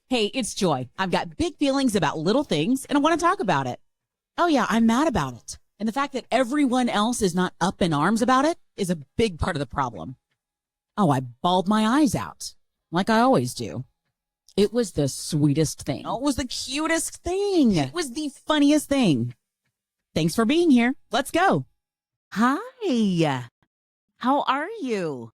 Hey, it's Joy. I've got big feelings about little things and I want to talk about it. Oh, yeah, I'm mad about it. And the fact that everyone else is not up in arms about it is a big part of the problem. Oh, I bawled my eyes out like I always do. It was the sweetest thing. Oh, it was the cutest thing. It was the funniest thing. Thanks for being here. Let's go. Hi. How are you?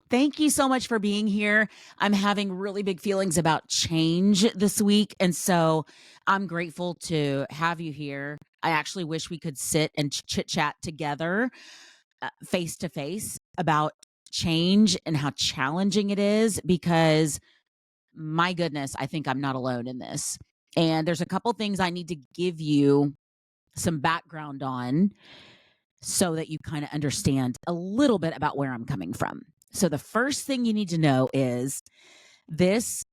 Thank you so much for being here. I'm having really big feelings about change this week. And so I'm grateful to have you here. I actually wish we could sit and chit chat together face to face about change and how challenging it is because my goodness, I think I'm not alone in this. And there's a couple things I need to give you some background on so that you kind of understand a little bit about where I'm coming from. So the first thing you need to know is this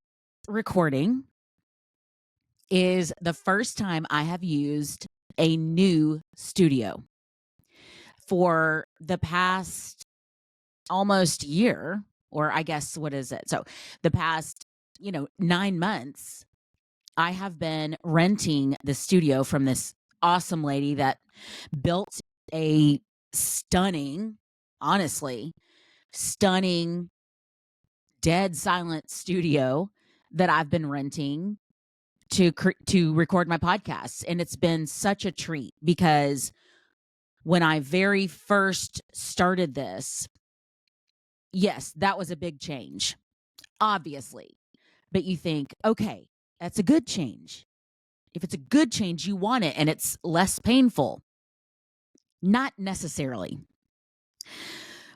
recording is the first time I have used a new studio. For the past almost year, or I guess, what is it? So the past, 9 months, I have been renting the studio from this awesome lady that built a stunning, honestly, stunning, dead silent studio that I've been renting to record my podcasts. And it's been such a treat because when I very first started this, yes, that was a big change, obviously. But you think, okay, that's a good change. If it's a good change, you want it and it's less painful. Not necessarily.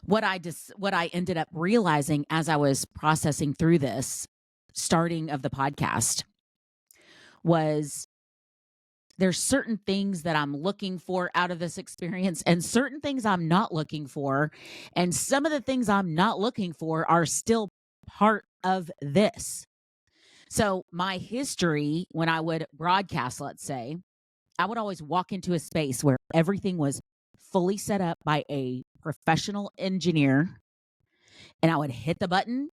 What I ended up realizing as I was processing through this starting of the podcast was there's certain things that I'm looking for out of this experience and certain things I'm not looking for. And some of the things I'm not looking for are still part of this. So my history, when I would broadcast, let's say, I would always walk into a space where everything was fully set up by a professional engineer, and I would hit the button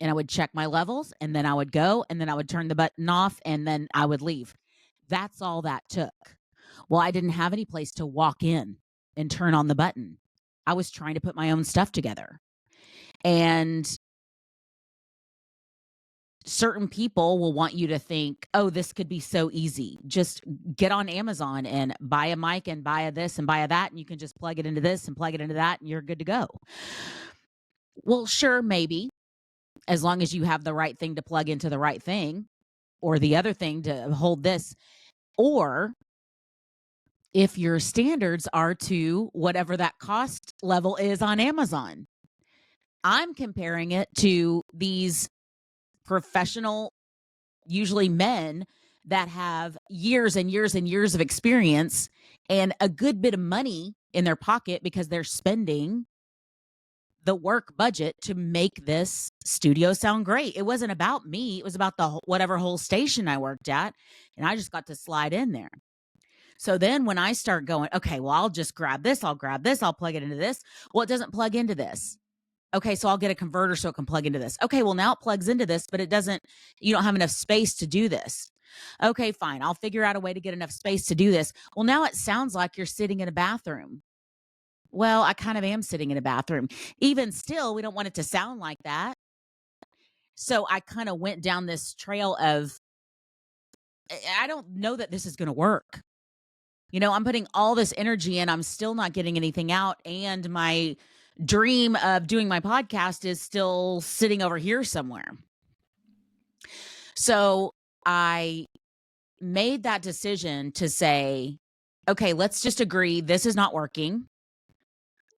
and I would check my levels, and then I would go, and then I would turn the button off, and then I would leave. That's all that took. Well, I didn't have any place to walk in and turn on the button. I was trying to put my own stuff together. And certain people will want you to think, oh, this could be so easy. Just get on Amazon and buy a mic and buy a this and buy a that, and you can just plug it into this and plug it into that, and you're good to go. Well, sure, maybe, as long as you have the right thing to plug into the right thing, or the other thing to hold this, or if your standards are to whatever that cost level is on Amazon. I'm comparing it to these professional, usually men, that have years and years and years of experience and a good bit of money in their pocket because they're spending the work budget to make this studio sound great. It wasn't about me. It was about the whatever whole station I worked at, and I just got to slide in there. So then when I start going, okay, well, I'll just grab this, I'll plug it into this. Well, it doesn't plug into this. Okay, so I'll get a converter so it can plug into this. Okay, well, now it plugs into this, but you don't have enough space to do this. Okay, fine. I'll figure out a way to get enough space to do this. Well, now it sounds like you're sitting in a bathroom. Well, I kind of am sitting in a bathroom. Even still, we don't want it to sound like that. So I kind of went down this trail of, I don't know that this is going to work. I'm putting all this energy in, I'm still not getting anything out. And my dream of doing my podcast is still sitting over here somewhere. So I made that decision to say, okay, let's just agree this is not working.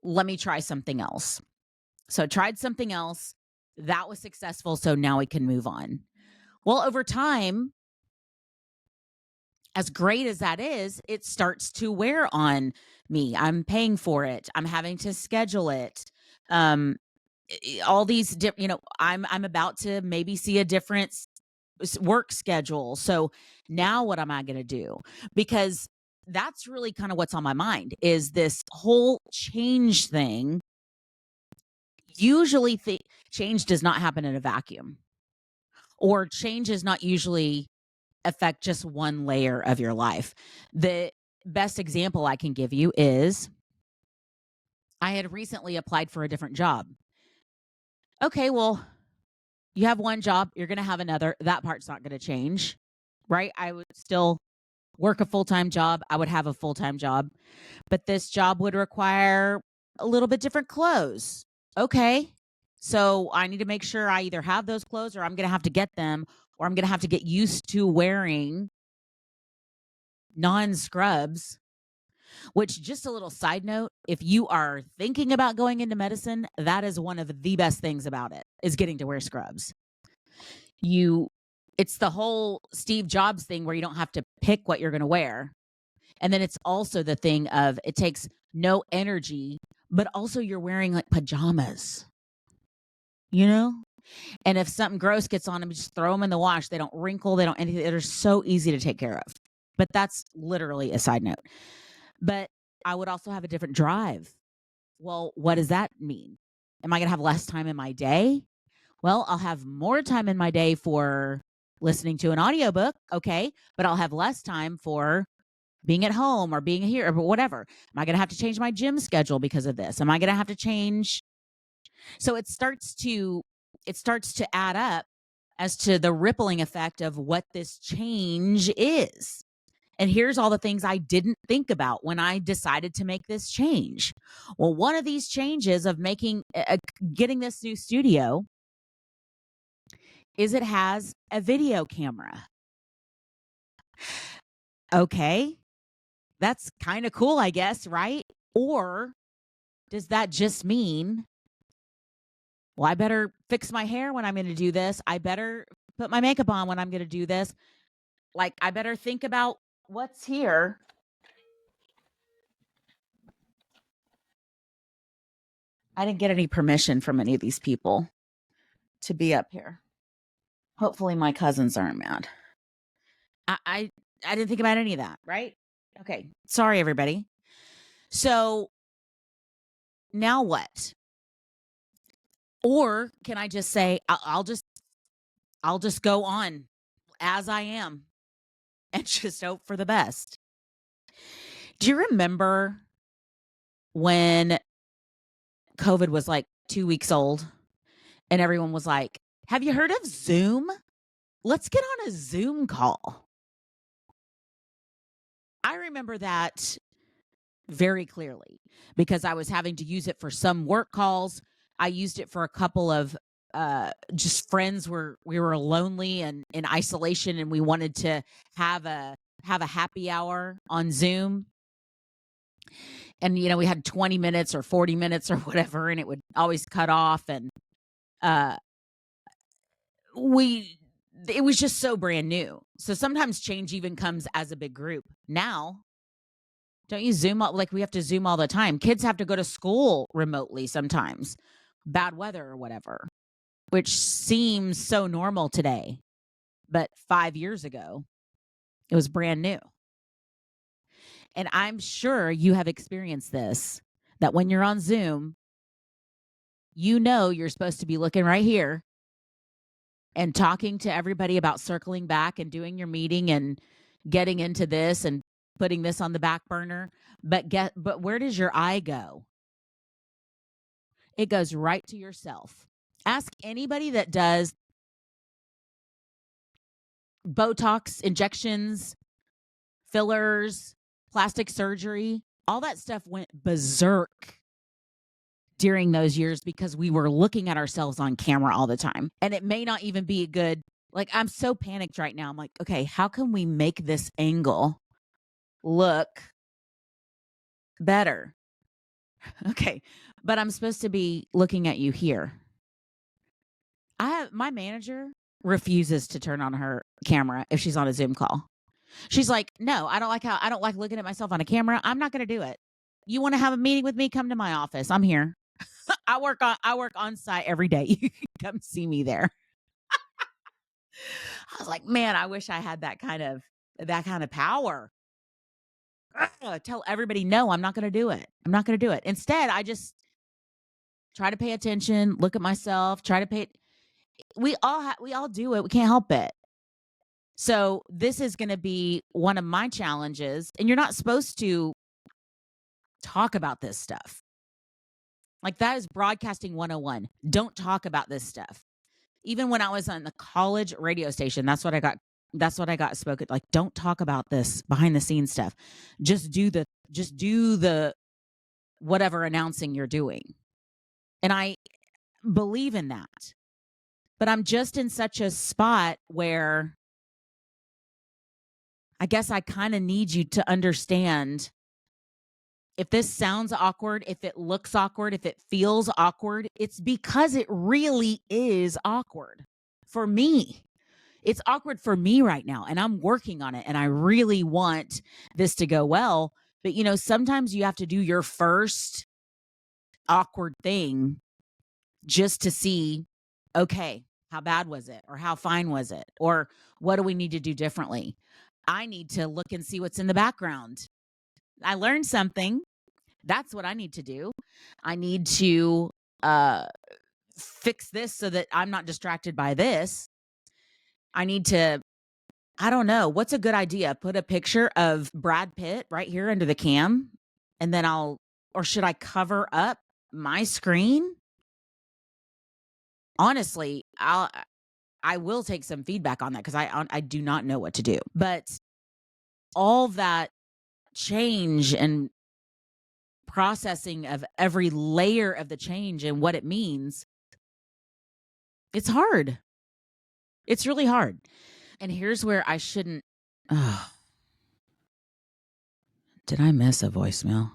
Let me try something else. So I tried something else. That was successful. So now we can move on. Well, over time, as great as that is, it starts to wear on me. I'm paying for it. I'm having to schedule it. All these, I'm about to maybe see a different work schedule. So now what am I going to do? Because that's really kind of what's on my mind is this whole change thing. Usually change does not happen in a vacuum. or changes not usually affect just one layer of your life. The best example I can give you is I had recently applied for a different job. Okay, well, you have one job, you're going to have another. That part's not going to change, right? I would still work a full-time job. I would have a full-time job, but this job would require a little bit different clothes. Okay. So I need to make sure I either have those clothes or I'm going to have to get them, or I'm going to have to get used to wearing non-scrubs, which, just a little side note, if you are thinking about going into medicine, that is one of the best things about it, is getting to wear scrubs. It's the whole Steve Jobs thing where you don't have to pick what you're going to wear. And then it's also the thing of it takes no energy, but also you're wearing like pajamas, you know? And if something gross gets on them, just throw them in the wash. They don't wrinkle. They don't anything. They're so easy to take care of. But that's literally a side note. But I would also have a different drive. Well, what does that mean? Am I going to have less time in my day? Well, I'll have more time in my day for listening to an audiobook, okay, but I'll have less time for being at home or being here or whatever. Am I going to have to change my gym schedule because of this? Am I going to have to change? So it starts to add up as to the rippling effect of what this change is. And here's all the things I didn't think about when I decided to make this change. Well, one of these changes of getting this new studio is it has a video camera. Okay. That's kind of cool, I guess, right? Or does that just mean, well, I better fix my hair when I'm going to do this. I better put my makeup on when I'm going to do this. Like, I better think about what's here. I didn't get any permission from any of these people to be up here. Hopefully my cousins aren't mad. I didn't think about any of that, right? Okay. Sorry, everybody. So now what? Or can I just say, I'll just go on as I am and just hope for the best. Do you remember when COVID was like 2 weeks old and everyone was like, have you heard of Zoom? Let's get on a Zoom call. I remember that very clearly because I was having to use it for some work calls. I used it for a couple of just friends where we were lonely and in isolation and we wanted to have a happy hour on Zoom. And we had 20 minutes or 40 minutes or whatever, and it would always cut off. And it was just so brand new. So sometimes change even comes as a big group. Now, don't you Zoom up? Like, we have to Zoom all the time. Kids have to go to school remotely sometimes, bad weather or whatever, which seems so normal today. But 5 years ago, it was brand new. And I'm sure you have experienced this, that when you're on Zoom, you're supposed to be looking right here and talking to everybody about circling back and doing your meeting and getting into this and putting this on the back burner. But where does your eye go? It goes right to yourself. Ask anybody that does Botox injections, fillers, plastic surgery. All that stuff went berserk during those years because we were looking at ourselves on camera all the time. And it may not even be a good, like, I'm so panicked right now. I'm like, okay, how can we make this angle look better? Okay. But I'm supposed to be looking at you here. My manager refuses to turn on her camera if she's on a Zoom call. She's like, no, I don't like looking at myself on a camera. I'm not going to do it. You want to have a meeting with me? Come to my office. I'm here. I work on site every day. You can come see me there. I was like, man, I wish I had that kind of power. Tell everybody, no, I'm not going to do it. I'm not going to do it. Instead, I just try to pay attention, look at myself, we all do it. We can't help it. So this is going to be one of my challenges, and you're not supposed to talk about this stuff. Like, that is broadcasting 101. Don't talk about this stuff. Even when I was on the college radio station, that's what I got spoken. Like, don't talk about this behind the scenes stuff. Just do the whatever announcing you're doing. And I believe in that. But I'm just in such a spot where I guess I kind of need you to understand, if this sounds awkward, if it looks awkward, if it feels awkward, it's because it really is awkward for me. It's awkward for me right now, and I'm working on it, and I really want this to go well. But, sometimes you have to do your first awkward thing just to see, okay, how bad was it? Or how fine was it? Or what do we need to do differently? I need to look and see what's in the background. I learned something. That's what I need to do. I need to fix this so that I'm not distracted by this. I need to, I don't know, what's a good idea? Put a picture of Brad Pitt right here under the cam, and then or should I cover up my screen? Honestly, I will take some feedback on that, because I do not know what to do. But all that change and processing of every layer of the change and what it means, it's hard. It's really hard. And here's where I shouldn't. Oh, did I miss a voicemail?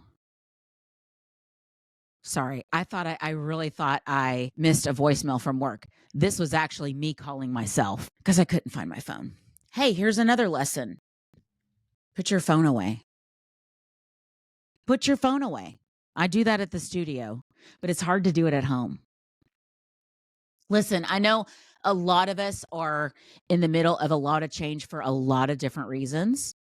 Sorry, I really thought I missed a voicemail from work. This was actually me calling myself because I couldn't find my phone. Hey, here's another lesson. Put your phone away. Put your phone away. I do that at the studio, but it's hard to do it at home. Listen, I know a lot of us are in the middle of a lot of change for a lot of different reasons,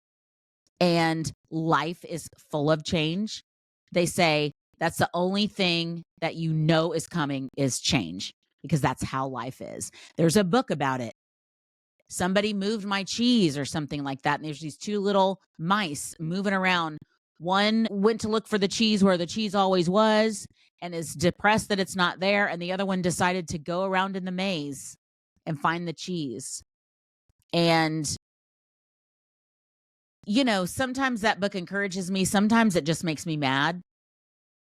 and life is full of change. They say that's the only thing that is coming is change, because that's how life is. There's a book about it. Somebody moved my cheese or something like that, and there's these two little mice moving around. One went to look for the cheese where the cheese always was and is depressed that it's not there, and the other one decided to go around in the maze and find the cheese. And sometimes that book encourages me. Sometimes it just makes me mad,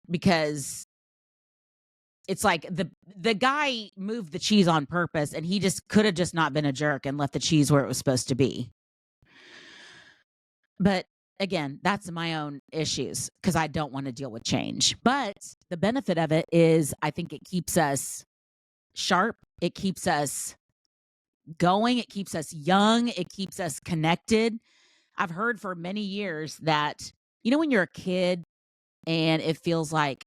because it's like the guy moved the cheese on purpose, and he just could have just not been a jerk and left the cheese where it was supposed to be. But again, that's my own issues, because I don't want to deal with change. But the benefit of it is, I think it keeps us sharp. It keeps us going. It keeps us young. It keeps us connected. I've heard for many years that, when you're a kid and it feels like,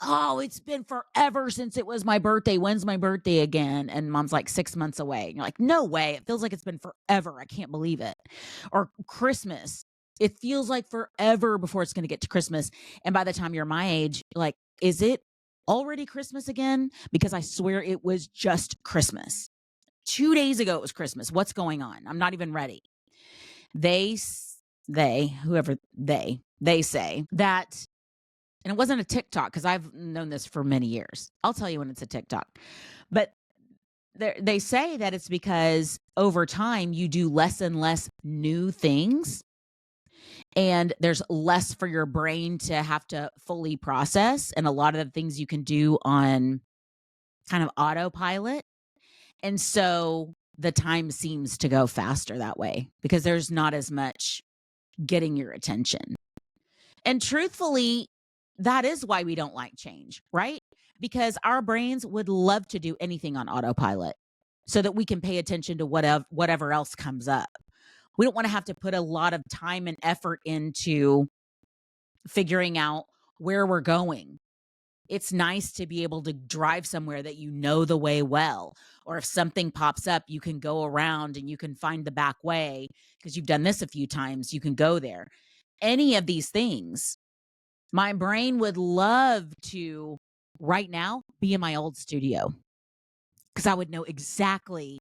oh, it's been forever since it was my birthday. When's my birthday again? And mom's like 6 months away. And you're like, no way. It feels like it's been forever. I can't believe it. Or Christmas. It feels like forever before it's going to get to Christmas. And by the time you're my age, like, is it already Christmas again? Because I swear it was just Christmas. 2 days ago, it was Christmas. What's going on? I'm not even ready. They say that, and it wasn't a TikTok, because I've known this for many years. I'll tell you when it's a TikTok. But they say that it's because over time you do less and less new things, and there's less for your brain to have to fully process, and a lot of the things you can do on kind of autopilot. And so the time seems to go faster that way, because there's not as much getting your attention. And truthfully, that is why we don't like change, right? Because our brains would love to do anything on autopilot so that we can pay attention to whatever else comes up. We don't want to have to put a lot of time and effort into figuring out where we're going. It's nice to be able to drive somewhere that you know the way well. Or if something pops up, you can go around and you can find the back way because you've done this a few times. You can go there. Any of these things, my brain would love to right now be in my old studio. because I would know exactly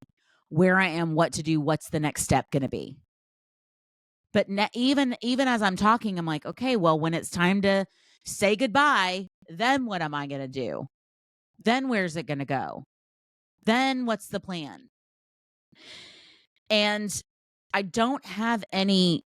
where I am, what to do, what's the next step going to be. But even as I'm talking, I'm like, okay, well, when it's time to say goodbye, then what am I going to do? Then where's it going to go? Then what's the plan? And I don't have any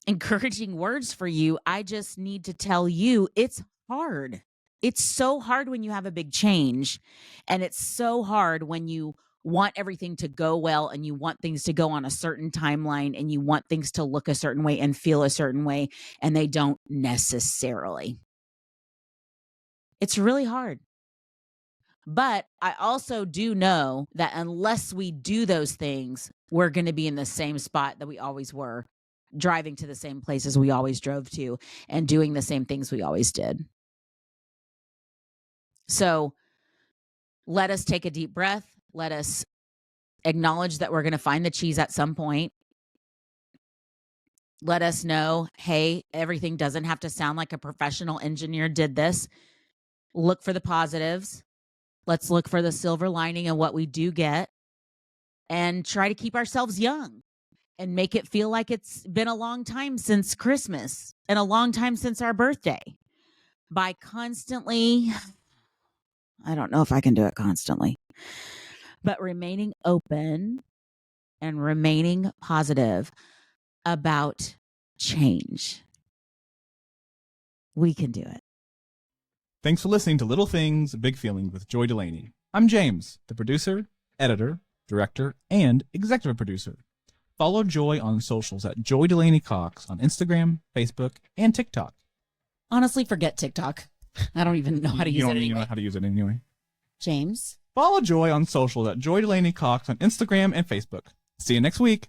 encouraging words for you. I just need to tell you it's hard. It's so hard when you have a big change. And it's so hard when you want everything to go well and you want things to go on a certain timeline and you want things to look a certain way and feel a certain way, and they don't necessarily. It's really hard. But I also do know that unless we do those things, we're going to be in the same spot that we always were, driving to the same places we always drove to and doing the same things we always did. So let us take a deep breath. Let us acknowledge that we're going to find the cheese at some point. Let us know, hey, everything doesn't have to sound like a professional engineer did this. Look for the positives. Let's look for the silver lining of what we do get and try to keep ourselves young and make it feel like it's been a long time since Christmas and a long time since our birthday by constantly, I don't know if I can do it constantly, but remaining open and remaining positive about change. We can do it. Thanks for listening to Little Things, Big Feelings with Joy Delaney. I'm James, the producer, editor, director, and executive producer. Follow Joy on socials at Joy Delaney Cox on Instagram, Facebook, and TikTok. Honestly, forget TikTok. I don't even know how to use it anyway. You don't know how to use it anyway. James? Follow Joy on socials at Joy Delaney Cox on Instagram and Facebook. See you next week.